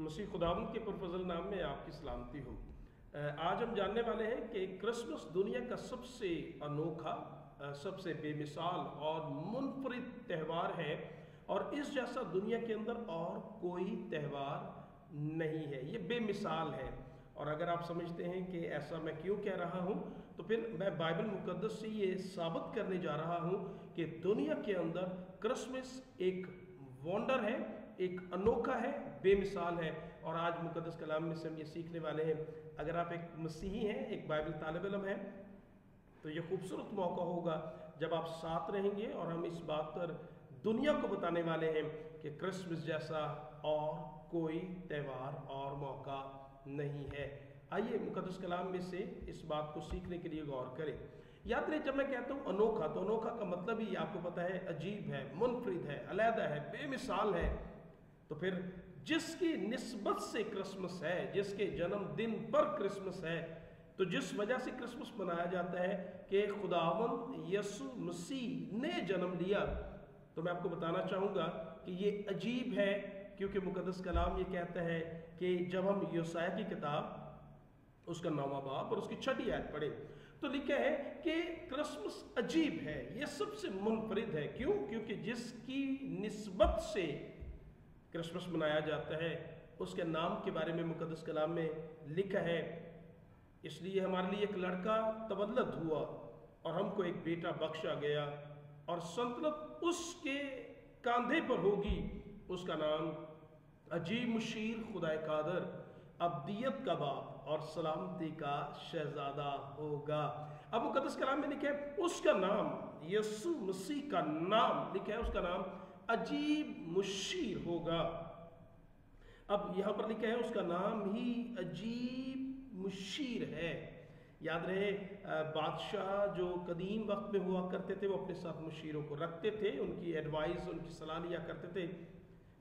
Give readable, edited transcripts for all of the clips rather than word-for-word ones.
مسیح خداوند کے پرفضل نام میں آپ کی سلامتی ہو۔ آج ہم جاننے والے ہیں کہ کرسمس دنیا کا سب سے انوکھا، سب سے بے مثال اور منفرد تہوار ہے، اور اس جیسا دنیا کے اندر اور کوئی تہوار نہیں ہے۔ یہ بے مثال ہے، اور اگر آپ سمجھتے ہیں کہ ایسا میں کیوں کہہ رہا ہوں تو پھر میں بائبل مقدس سے یہ ثابت کرنے جا رہا ہوں کہ دنیا کے اندر کرسمس ایک وانڈر ہے، ایک انوکھا ہے، بے مثال ہے۔ اور آج مقدس کلام میں سے ہم یہ سیکھنے والے ہیں۔ اگر آپ ایک مسیحی ہیں، ایک بائبل طالب علم ہیں، تو یہ خوبصورت موقع ہوگا جب آپ ساتھ رہیں گے اور ہم اس بات پر دنیا کو بتانے والے ہیں کہ کرسمس جیسا اور کوئی تہوار اور موقع نہیں ہے۔ آئیے مقدس کلام میں سے اس بات کو سیکھنے کے لیے غور کریں۔ یاد رہے، جب میں کہتا ہوں انوکھا تو انوکھا کا مطلب ہی آپ کو پتہ ہے، عجیب ہے، منفرد ہے، علیحدہ ہے، بے مثال ہے۔ تو پھر جس کی نسبت سے کرسمس ہے، جس کے جنم دن پر کرسمس ہے، تو جس وجہ سے کرسمس منایا جاتا ہے کہ خداوند یسوع مسیح نے جنم لیا، تو میں آپ کو بتانا چاہوں گا کہ یہ عجیب ہے، کیونکہ مقدس کلام یہ کہتا ہے کہ جب ہم یوسیہ کی کتاب اس کا 9واں باب اور اس کی 6 آیت پڑھیں تو لکھا ہے کہ کرسمس عجیب ہے، یہ سب سے منفرد ہے۔ کیوں؟ کیونکہ جس کی نسبت سے کرسمس منایا جاتا ہے اس کے نام کے بارے میں مقدس کلام میں لکھا ہے، اس لیے ہمارے لیے ایک لڑکا تولد ہوا اور ہم کو ایک بیٹا بخشا گیا، اور سلطنت اس کے کاندھے پر ہوگی، اس کا نام عجیب مشیر، خدائے قادر، ابدیت کا باپ اور سلامتی کا شہزادہ ہوگا۔ اب مقدس کلام میں لکھا ہے اس کا نام، یسوع مسیح کا نام لکھا ہے، اس کا نام عجیب مشیر ہوگا۔ اب یہاں پر لکھا ہے اس کا نام ہی عجیب مشیر ہے۔ یاد رہے، بادشاہ جو قدیم وقت میں ہوا کرتے تھے وہ اپنے ساتھ مشیروں کو رکھتے تھے، ان کی ایڈوائز، ان کی صلاح لیا کرتے تھے۔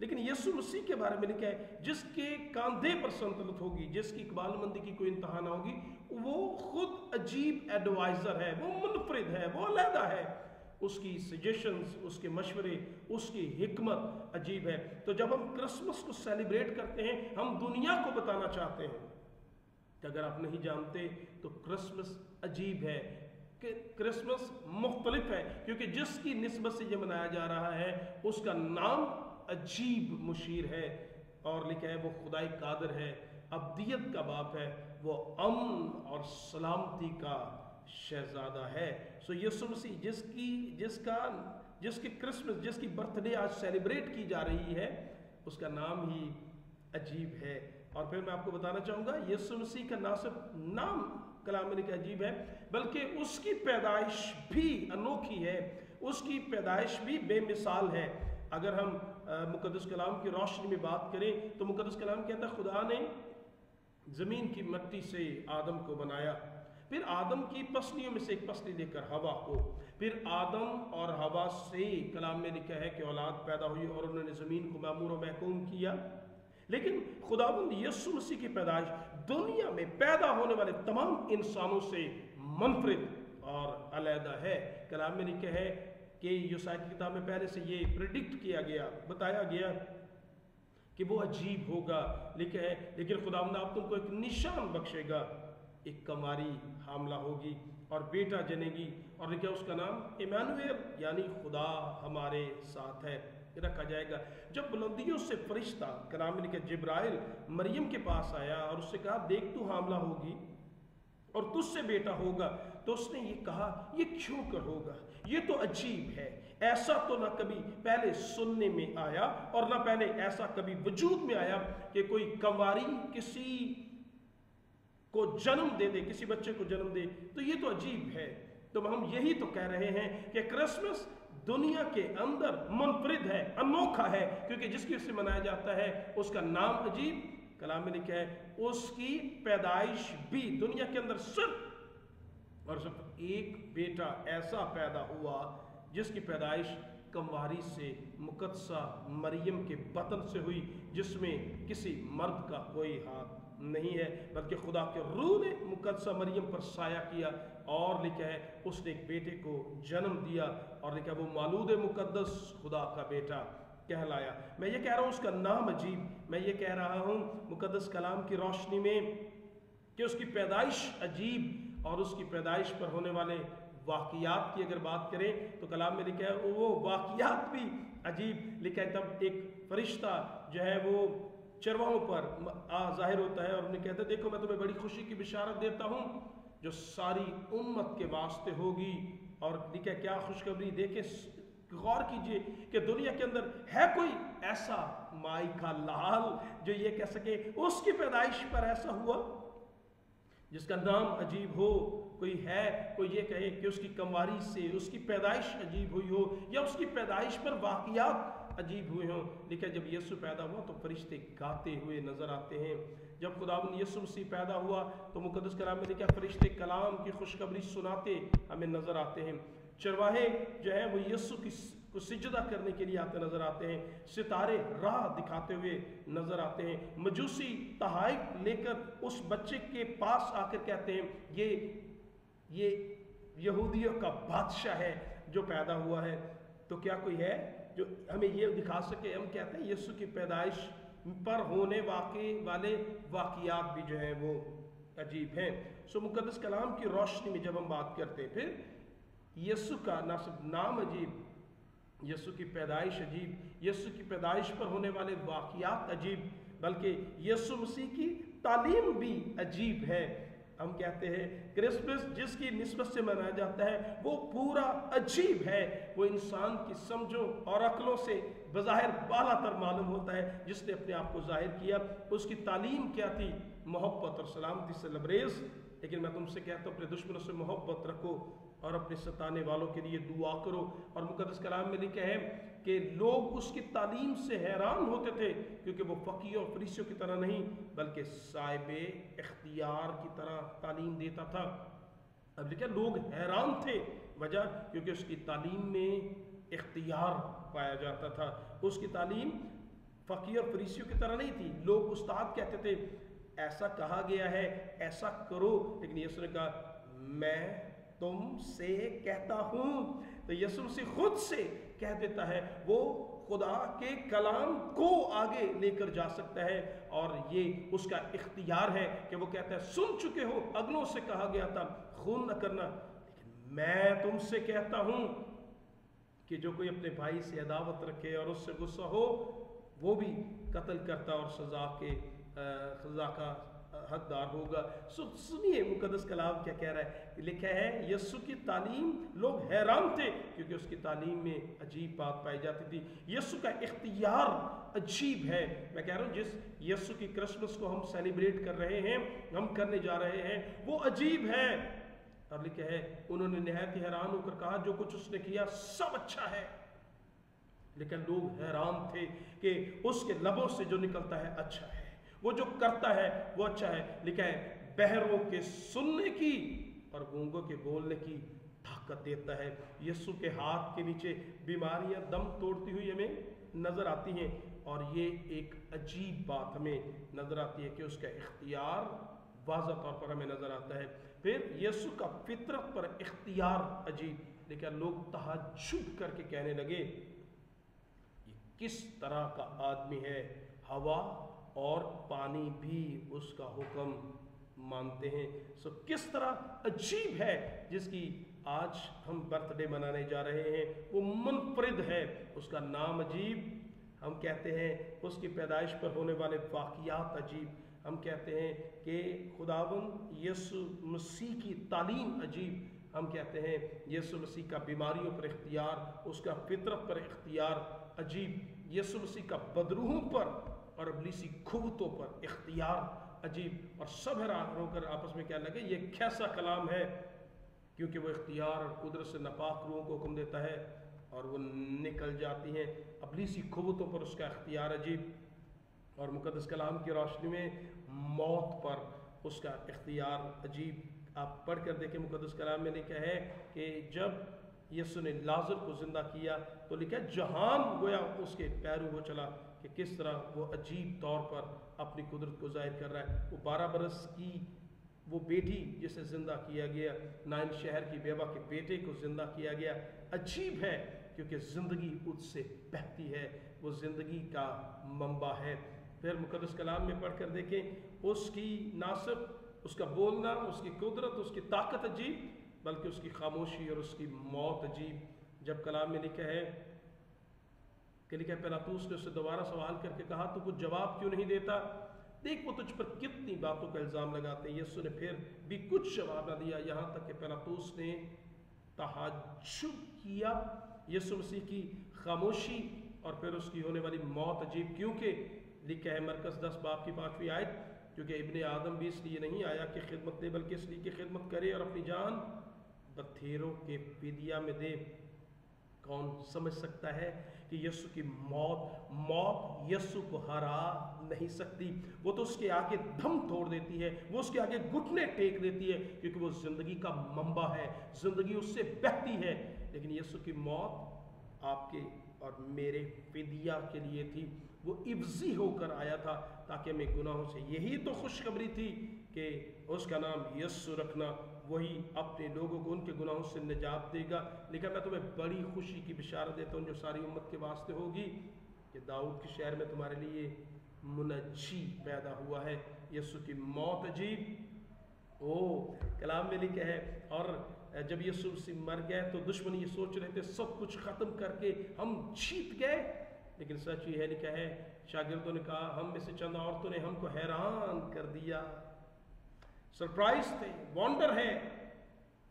لیکن یسوع مسیح کے بارے میں لکھا ہے جس کے کاندھے پر سلطنت ہوگی، جس کی اقبال مندی کی کوئی انتہا نہ ہوگی، وہ خود عجیب ایڈوائزر ہے، وہ منفرد ہے، وہ علیحدہ ہے۔ اس کی سجیشنز، اس کے مشورے، اس کی حکمت عجیب ہے۔ تو جب ہم کرسمس کو سیلیبریٹ کرتے ہیں، ہم دنیا کو بتانا چاہتے ہیں کہ اگر آپ نہیں جانتے تو کرسمس عجیب ہے، کہ کرسمس مختلف ہے، کیونکہ جس کی نسبت سے یہ منایا جا رہا ہے اس کا نام عجیب مشیر ہے، اور لکھا ہے وہ خدائے قادر ہے، ابدیت کا باپ ہے، وہ امن اور سلامتی کا شہزادہ ہے۔ سو یسوع مسیح جس کی کرسمس، جس کی برتھ ڈے آج سیلیبریٹ کی جا رہی ہے، اس کا نام ہی عجیب ہے۔ اور پھر میں آپ کو بتانا چاہوں گا یسوع مسیح کا نہ صرف نام کلام میں لکھا عجیب ہے، بلکہ اس کی پیدائش بھی انوکھی ہے، اس کی پیدائش بھی بے مثال ہے۔ اگر ہم مقدس کلام کی روشنی میں بات کریں تو مقدس کلام کہتا ہے خدا نے زمین کی مٹی سے آدم کو بنایا، پھر آدم کی پسلیوں میں سے ایک پسلی لے کر ہوا کو، پھر آدم اور ہوا سے کلام میں لکھا ہے کہ اولاد پیدا ہوئی اور انہوں نے زمین کو معمور و محکوم کیا۔ لیکن خداوند یسوع مسیح کی پیدائش دنیا میں پیدا ہونے والے تمام انسانوں سے منفرد اور علیحدہ ہے۔ کلام میں لکھا ہے کہ یوسیہ کی کتاب میں پہلے سے یہ پریڈکٹ کیا گیا، بتایا گیا کہ وہ عجیب ہوگا، لکھا ہے لیکن خداوند آپ تم کو ایک نشان بخشے گا، ایک کماری حاملہ ہوگی اور بیٹا جنے گی، اور لکھا اس کا نام ایمانویل یعنی خدا ہمارے ساتھ ہے رکھا جائے گا۔ جب بلندیوں سے فرشتہ کلام میں لکھا جبرائیل مریم کے پاس آیا اور اس سے کہا دیکھ تو حاملہ ہوگی اور تجھ سے بیٹا ہوگا، تو اس نے یہ کہا یہ کیوں کر ہوگا، یہ تو عجیب ہے، ایسا تو نہ کبھی پہلے سننے میں آیا اور نہ پہلے ایسا کبھی وجود میں آیا کہ کوئی کنواری کسی کو جنم دے دے، کسی بچے کو جنم دے، تو یہ تو عجیب ہے۔ تو ہم یہی تو کہہ رہے ہیں کہ کرسمس دنیا کے اندر منفرد ہے، انوکھا ہے، کیونکہ جس کی سے منایا جاتا ہے اس کا نام عجیب، کلام میں لکھا ہے اس کی پیدائش بھی دنیا کے اندر صرف اور صرف ایک بیٹا ایسا پیدا ہوا جس کی پیدائش کنواری سے مقدسہ مریم کے بطن سے ہوئی، جس میں کسی مرد کا کوئی ہاتھ نہیں ہے، بلکہ خدا کے روح نے مقدسہ مریم پر سایہ کیا، اور لکھا ہے اس نے ایک بیٹے کو جنم دیا، اور لکھا وہ مولود مقدس خدا کا بیٹا कहलाया। मैं ये कह रहा हूँ उसका नाम अजीब, मैं ये कह रहा हूँ मुकद्दस कलाम की रोशनी में कि उसकी पैदाइश अजीब, और उसकी पैदाइश पर होने वाले वाक़ियात की अगर बात करें तो कलाम में लिखा है वो वाक़ियात भी अजीब। लिखा है तब एक फरिश्ता जो है वो चरवाहों पर ज़ाहिर होता है और उन्हें कहता है देखो मैं तुम्हें बड़ी खुशी की बिशारत देता हूँ जो सारी उम्मत के वास्ते होगी। और लिखा क्या खुशखबरी, देखे गौर कीजिए कि दुनिया के अंदर है कोई ऐसा माई का लाल जो ये कह सके उसकी पैदाइश पर ऐसा हुआ जिसका नाम अजीब हो। कोई है कोई ये कहे कि उसकी कंवारी से उसकी पैदाइश अजीब हुई हो या उसकी पैदाइश पर वाक़ियात अजीब हुए हों। लिखा जब यीशु पैदा हुआ तो फरिश्ते गाते हुए नजर आते हैं। जब खुदावंद यीशु मसीह पैदा हुआ तो मुकद्दस कलाम में लिखा फरिश्ते कलाम की खुशखबरी सुनाते हमें नजर आते हैं। चरवाहे जो है वो यीशु की को सिजदा करने के लिए आते नजर आते हैं। सितारे राह दिखाते हुए नजर आते हैं। मजूसी तहाइफ लेकर उस बच्चे के पास आकर कहते हैं ये यहूदियों का बादशाह है जो पैदा हुआ है। तो क्या कोई है जो हमें ये दिखा सके? हम कहते हैं यीशु की पैदाइश पर होने वाले वाक़ियात भी जो है वो अजीब हैं। सो मुकद्दस कलाम की रोशनी में जब हम बात करते हैं फिर यीशु का ना सिर्फ नाम अजीब, यीशु की पैदाइश अजीब, यीशु की पैदाइश पर होने वाले वाक़ियात अजीब, बल्कि यीशु मसीह की तालीम भी अजीब है। हम कहते हैं क्रिसमस जिसकी निस्बत से मनाया जाता है वो पूरा अजीब है। वो इंसान की समझों और अक्लों से बज़ाहिर बालातर मालूम होता है। जिसने अपने आप को जाहिर किया उसकी तालीम क्या थी? मोहब्बत और सलामती से लबरेज। लेकिन मैं तुमसे कहता हूँ अपने दुश्मनों से मोहब्बत रखो और अपने सताने वालों के लिए दुआ करो। और मुकद्दस कलाम में लिखा है कि लोग उसकी तालीम से हैरान होते थे क्योंकि वो फ़कीह और फरीसियों की तरह नहीं बल्कि साहिबे इख्तियार की तरह तालीम देता था। अब लिखा लोग हैरान थे, वजह क्योंकि उसकी तालीम में इख्तियार पाया जाता था। उसकी तालीम फ़कीह और फरीसियों की तरह नहीं थी। लोग उस्ताद कहते थे ऐसा कहा गया है ऐसा करो, लेकिन यीशु ने कहा मैं तुमसे कहता हूं। तो यीशु मसीह खुद से कह देता है, वो खुदा के कलाम को आगे लेकर जा सकता है और ये उसका इख्तियार है कि वो कहता है सुन चुके हो, अगलों से कहा गया था खून न करना, लेकिन मैं तुमसे कहता हूं कि जो कोई अपने भाई से अदावत रखे और उससे गुस्सा हो वो भी कत्ल करता और सजा का हकदार होगा। सुनिए मुकद्दस कलाम क्या कह रहा है। लिखा है यीशु की तालीम, लोग हैरान थे क्योंकि उसकी तालीम में अजीब बात पाई जाती थी। यीशु का इख्तियार अजीब है। मैं कह रहा हूँ जिस यीशु की क्रिसमस को हम सेलिब्रेट कर रहे हैं, हम करने जा रहे हैं, वो अजीब है। और लिखा है उन्होंने निहायत हैरान होकर कहा जो कुछ उसने किया सब अच्छा है। लेकिन लोग हैरान थे कि उसके लबों से जो निकलता है अच्छा है, वो जो करता है वो अच्छा है। लिखा है बहरों के सुनने की और गूंगों के बोलने की ताकत देता है। यीशु के हाथ के नीचे बीमारियां दम तोड़ती हुई हमें नजर आती हैं और ये एक अजीब बात हमें नजर आती है कि उसका इख्तियार वाज़ह तौर पर हमें नजर आता है। फिर यीशु का फितरत पर इख्तियार अजीब। लेकिन लोग तहज्जुद करके कहने लगे ये किस तरह का आदमी है, हवा और पानी भी उसका हुक्म मानते हैं। सो किस तरह अजीब है जिसकी आज हम बर्थडे मनाने जा रहे हैं, वो मुनफरिद है, उसका नाम अजीब। हम कहते हैं उसकी पैदाइश पर होने वाले वाक़ियात अजीब। हम कहते हैं कि खुदावंद यीशु मसीह की तालीम अजीब। हम कहते हैं यीशु मसीह का बीमारियों पर इख्तियार, उसका फितरत पर इख्तियार अजीब। यीशु मसीह का बदरूहों पर और इब्लीसी खुबतों पर इख्तियार अजीब। और सब हैरान होकर आपस में कहने लगे ये कैसा कलाम है, क्योंकि वो इख्तियार और कुदरत से नापाक रूहों को हुक्म देता है और वो निकल जाती हैं। इब्लीसी खुबतों पर उसका इख्तियार अजीब। और मुकद्दस कलाम की रोशनी में मौत पर उसका इख्तियार अजीब। आप पढ़ कर देखें मुकद्दस कलाम में लिखा है कि जब यीशु ने लाजर को जिंदा किया तो लिखा है जहान गोया उसके पैरों हो चला, कि किस तरह वो अजीब तौर पर अपनी कुदरत को जाहिर कर रहा है। वो 12 बरस की वो बेटी जिसे जिंदा किया गया, नाइन शहर की बेवा के बेटे को जिंदा किया गया, अजीब है क्योंकि जिंदगी उससे बहती है। वो ज़िंदगी का मंबा है। फिर मुक़द्दस कलाम में पढ़ कर देखें, उसकी ना सिर्फ उसका बोलना, उसकी कुदरत, उसकी ताकत अजीब, बल्कि उसकी खामोशी और उसकी मौत अजीब। जब कलाम में लिखा है कि पिलातुस ने उससे दोबारा सवाल करके कहा, तो कुछ जवाब क्यों नहीं देता? देख वो तुझ पर कितनी बातों का इल्ज़ाम लगाते हैं। यीशु ने फिर भी कुछ जवाब ना दिया, यहाँ तक कि पिलातुस ने तहज्जुब किया। यीशु मसीह की खामोशी और फिर उसकी होने वाली मौत अजीब, क्योंकि लिखा है मरकज़ 10 बाब की 5वीं आयत, क्योंकि इब्ने आदम भी इसलिए नहीं आया कि खिदमत दे, बल्कि इसलिए कि खिदमत करे और अपनी जान बथेरों के फिदिया में दे। कौन समझ सकता है कि यीशु की मौत यीशु को हरा नहीं सकती। वो तो उसके आगे दम तोड़ देती है, वो उसके आगे घुटने टेक देती है, क्योंकि वो ज़िंदगी का मंबा है, ज़िंदगी उससे बहती है। लेकिन यीशु की मौत आपके और मेरे फिदिया के लिए थी। वो इब्जी होकर आया था ताकि हमें गुनाहों से, यही तो खुशखबरी थी कि उसका नाम यीशु रखना, वही अपने लोगों को उनके गुनाहों से निजात देगा। लेकिन मैं तुम्हें बड़ी खुशी की बिशारत देता हूँ जो सारी उम्मत के वास्ते होगी, कि दाऊद के शहर में तुम्हारे लिए मुनज्जी पैदा हुआ है। यीशु की मौत अजीब। ओ कलाम में लिखा है, और जब यीशु मसीह मर गए तो दुश्मन ये सोच रहे थे सब कुछ ख़त्म करके हम जीत गए, लेकिन सच ये है, लिखा है शागिर्दों ने कहा, हम में से चंद औरतों ने हमको हैरान कर दिया, सरप्राइज थे, वंडर है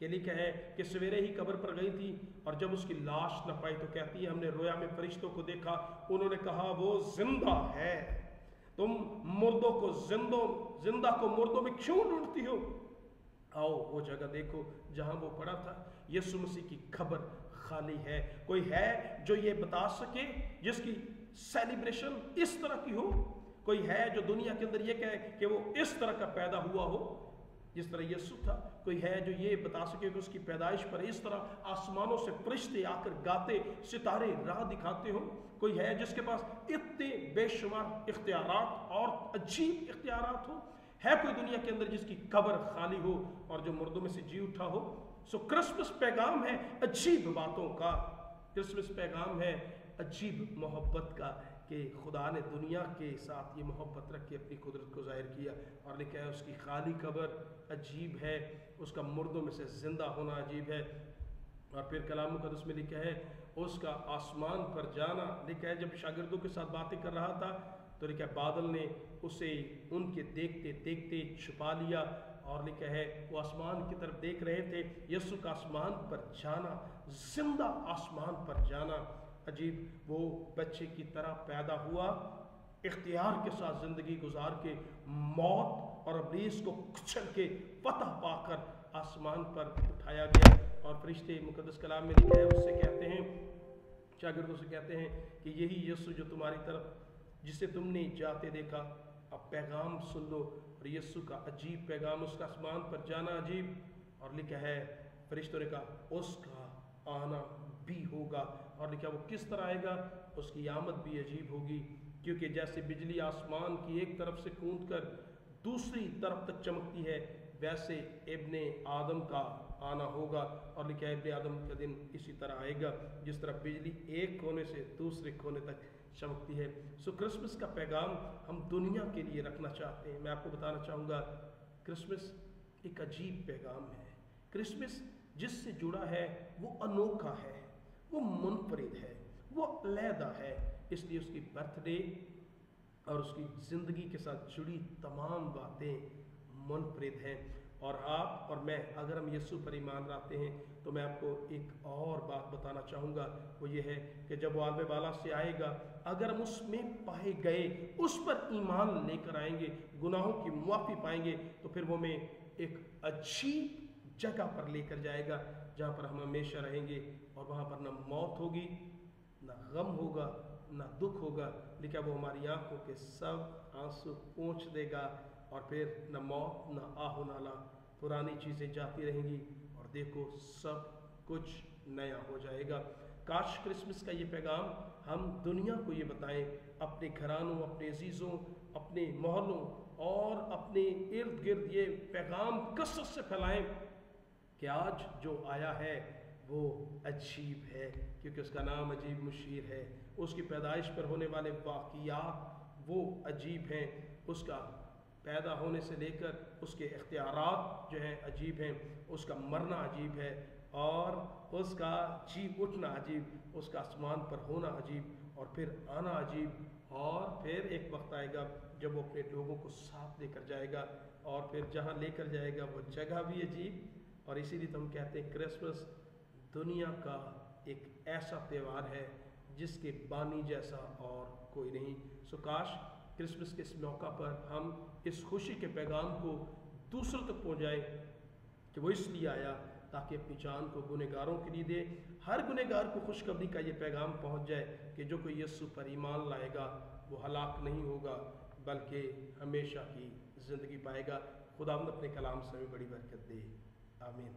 कि लिखा है कि सवेरे ही कब्र पर गई थी और जब उसकी लाश न पाई तो कहती है हमने रोया में फरिश्तों को देखा, उन्होंने कहा वो जिंदा है। तुम मुर्दों को जिंदा को मुर्दों में क्यों ढूंढती हो? आओ वो जगह देखो जहां वो पड़ा था। यीशु मसीह की खबर खाली है। कोई है जो ये बता सके, जिसकी सेलिब्रेशन इस तरह की हो? कोई है जो दुनिया के अंदर ये कहे कि वो इस तरह का पैदा हुआ हो जिस तरह यीशु था? कोई है जो ये बता सके कि उसकी पैदाइश पर इस तरह आसमानों से फरिश्ते आकर गाते, सितारे राह दिखाते हो? कोई है जिसके पास इतने बेशुमार इख्तियारात और अजीब इख्तियारात हो? है कोई दुनिया के अंदर जिसकी कब्र खाली हो और जो मुर्दों में से जी उठा हो? सो क्रिसमस पैगाम है अजीब बातों का, क्रिसमस पैगाम है अजीब मोहब्बत का, कि खुदा ने दुनिया के साथ ये मोहब्बत रख के अपनी कुदरत को ज़ाहिर किया। और लिखा है उसकी खाली कब्र अजीब है, उसका मुर्दों में से ज़िंदा होना अजीब है। और फिर कलाम मुक़द्दस में लिखा है उसका आसमान पर जाना। लिखा है जब शागिर्दों के साथ बातें कर रहा था तो लिखा है बादल ने उसे उनके देखते देखते छुपा लिया। और लिखा है वो आसमान की तरफ देख रहे थे, यीशु का आसमान पर जाना, जिंदा आसमान पर जाना अजीब। वो बच्चे की तरह पैदा हुआ, इख्तियार के साथ ज़िंदगी गुजार के मौत और इब्लीस को कुचल के फतह पाकर आसमान पर उठाया गया। और फरिश्ते मुक़द्दस कलाम में लिखा है उससे कहते हैं, शागिर्दों से कहते हैं कि यही यीशु जो तुम्हारी तरफ जिसे तुमने जाते देखा, अब पैगाम सुन लो। और यीशु का अजीब पैगाम, उसका आसमान पर जाना अजीब। और लिखा है फरिश्तों ने कहा उसका आना भी होगा। और लिखा वो किस तरह आएगा? उसकी आमद भी अजीब होगी, क्योंकि जैसे बिजली आसमान की एक तरफ से कूद कर दूसरी तरफ तक चमकती है, वैसे इब्ने आदम का आना होगा। और लिखा है इब्ने आदम का दिन इसी तरह आएगा जिस तरह बिजली एक कोने से दूसरे कोने तक चमकती है। सो क्रिसमस का पैगाम हम दुनिया के लिए रखना चाहते हैं। मैं आपको बताना चाहूँगा क्रिसमस एक अजीब पैगाम है। क्रिसमस जिससे जुड़ा है वो अनोखा है, वो मुनफरिद है, वो अलहदा है। इसलिए उसकी बर्थडे और उसकी ज़िंदगी के साथ जुड़ी तमाम बातें मुनफरिद हैं। और आप और मैं अगर हम यीशु पर ईमान लाते हैं तो मैं आपको एक और बात बताना चाहूँगा, वो ये है कि जब वो आलम बाला से आएगा, अगर हम उसमें पाए गए, उस पर ईमान लेकर आएंगे, गुनाहों की मुआफ़ी पाएंगे, तो फिर वो हमें एक अजीब जगह पर लेकर जाएगा जहाँ पर हम हमेशा रहेंगे। और वहाँ पर ना मौत होगी, ना गम होगा, ना दुख होगा। लिखा वो हमारी आंखों के सब आंसू पोंछ देगा। और फिर न मौत न आहो नाला, पुरानी चीज़ें जाती रहेंगी और देखो सब कुछ नया हो जाएगा। काश क्रिसमस का ये पैगाम हम दुनिया को ये बताएं, अपने घरानों, अपने अजीज़ों, अपने मोहल्लों और अपने इर्द गिर्द ये पैगाम कसरत से फैलाएं कि आज जो आया है वो अजीब है, क्योंकि उसका नाम अजीब मुशीर है। उसकी पैदाइश पर होने वाले वाक़ियात वो अजीब हैं, उसका पैदा होने से लेकर उसके इख्तियारात जो हैं अजीब हैं, उसका मरना अजीब है और उसका जी उठना अजीब, उसका आसमान पर होना अजीब और फिर आना अजीब, और फिर एक वक्त आएगा जब वो अपने लोगों को साथ लेकर जाएगा और फिर जहाँ लेकर जाएगा वो जगह भी अजीब। और इसीलिए तो हम कहते हैं क्रिसमस दुनिया का एक ऐसा त्यौहार है जिसके बानी जैसा और कोई नहीं। सो काश क्रिसमस के इस मौका पर हम इस खुशी के पैगाम को दूसरों तक पहुँचाएँ कि वो इसलिए आया ताकि अपनी जान को गुनहगारों के लिए दे। हर गुनहगार को खुशखबरी का ये पैगाम पहुंच जाए कि जो कोई यीशु पर ईमान लाएगा वो हलाक नहीं होगा बल्कि हमेशा की ज़िंदगी पाएगा। खुदावंद अपने कलाम से हमें बड़ी बरकत दे। आमीन।